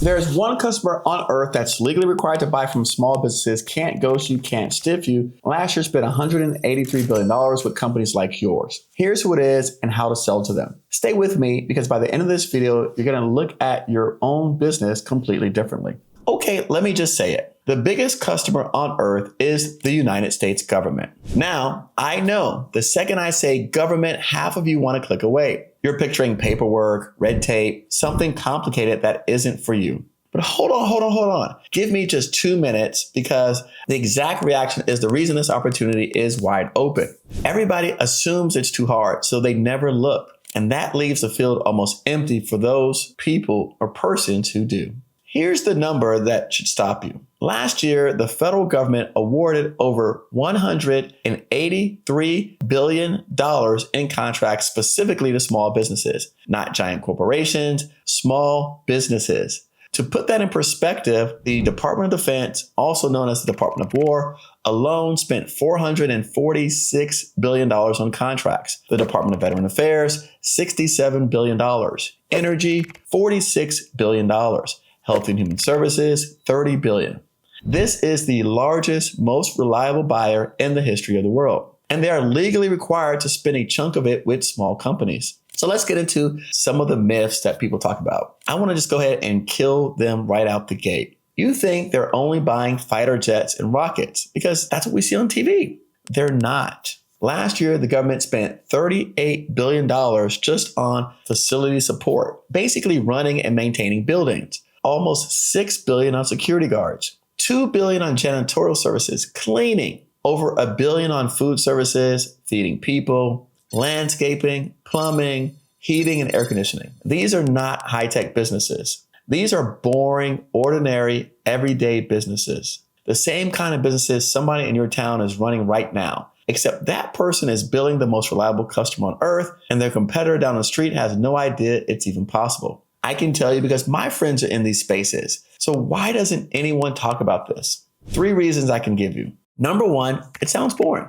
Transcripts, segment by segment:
There's one customer on earth that's legally required to buy from small businesses, can't ghost you, can't stiff you. Last year spent $183 billion with companies like yours. Here's who it is and how to sell to them. Stay with me because by the end of this video, you're going to look at your own business completely differently. Okay, let me just say it. The biggest customer on earth is the United States government. Now, I know the second I say government, half of you want to click away. You're picturing paperwork, red tape, something complicated that isn't for you. But hold on. Give me just 2 minutes because the exact reaction is the reason this opportunity is wide open. Everybody assumes it's too hard, so they never look. And that leaves the field almost empty for those people or persons who do. Here's the number that should stop you. Last year, the federal government awarded over $183 billion in contracts specifically to small businesses, not giant corporations, small businesses. To put that in perspective, the Department of Defense, also known as the Department of War, alone spent $446 billion on contracts. The Department of Veteran Affairs, $67 billion. Energy, $46 billion. Health and Human Services, $30 billion. This is the largest, most reliable buyer in the history of the world. And they are legally required to spend a chunk of it with small companies. So let's get into some of the myths that people talk about. I want to just go ahead and kill them right out the gate. You think they're only buying fighter jets and rockets because that's what we see on TV. They're not. Last year, the government spent $38 billion just on facility support, basically running and maintaining buildings. Almost $6 billion on security guards, $2 billion on janitorial services, cleaning, over $1 billion on food services, feeding people, landscaping, plumbing, heating, and air conditioning. These are not high-tech businesses. These are boring, ordinary, everyday businesses. The same kind of businesses somebody in your town is running right now, except that person is building the most reliable customer on earth, and their competitor down the street has no idea it's even possible. I can tell you because my friends are in these spaces. So why doesn't anyone talk about this? 3 reasons I can give you. Number 1, it sounds boring.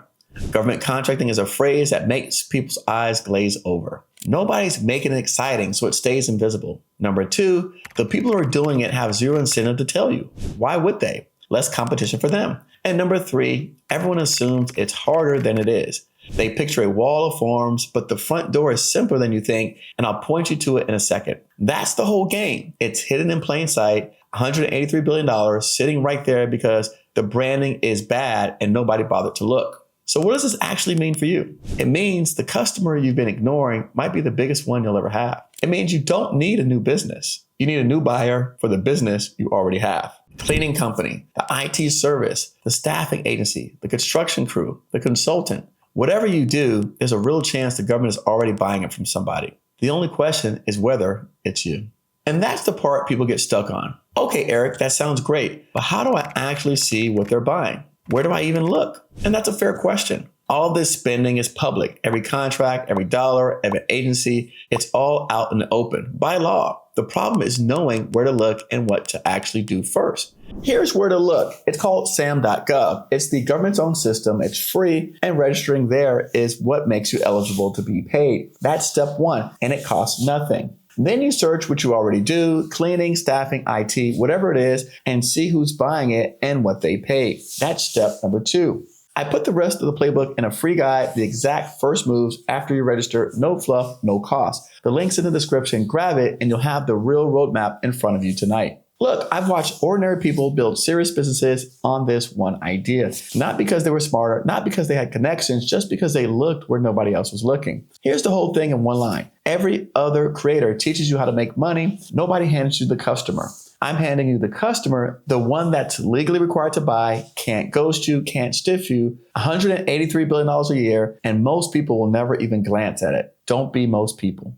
Government contracting is a phrase that makes people's eyes glaze over. Nobody's making it exciting, so it stays invisible. Number 2, the people who are doing it have zero incentive to tell you. Why would they? Less competition for them. And number 3, everyone assumes it's harder than it is. They picture a wall of forms, but the front door is simpler than you think, and I'll point you to it in a second. That's the whole game. It's hidden in plain sight, $183 billion sitting right there because the branding is bad and nobody bothered to look. So what does this actually mean for you? It means the customer you've been ignoring might be the biggest one you'll ever have. It means you don't need a new business. You need a new buyer for the business you already have. Cleaning company, the IT service, the staffing agency, the construction crew, the consultant. Whatever you do, there's a real chance the government is already buying it from somebody. The only question is whether it's you. And that's the part people get stuck on. Okay, Eric, that sounds great, but how do I actually see what they're buying? Where do I even look? And that's a fair question. All this spending is public. Every contract, every dollar, every agency, it's all out in the open by law. The problem is knowing where to look and what to actually do first. Here's where to look. It's called sam.gov. It's the government's own system. It's free, and registering there is what makes you eligible to be paid. That's step 1, and it costs nothing. Then you search what you already do, cleaning, staffing, IT, whatever it is, and see who's buying it and what they pay. That's step number 2. I put the rest of the playbook in a free guide, the exact first moves after you register, no fluff, no cost. The link's in the description, grab it, and you'll have the real roadmap in front of you tonight. Look, I've watched ordinary people build serious businesses on this one idea. Not because they were smarter, not because they had connections, just because they looked where nobody else was looking. Here's the whole thing in one line. Every other creator teaches you how to make money. Nobody hands you the customer. I'm handing you the customer, the one that's legally required to buy, can't ghost you, can't stiff you, $183 billion a year, and most people will never even glance at it. Don't be most people.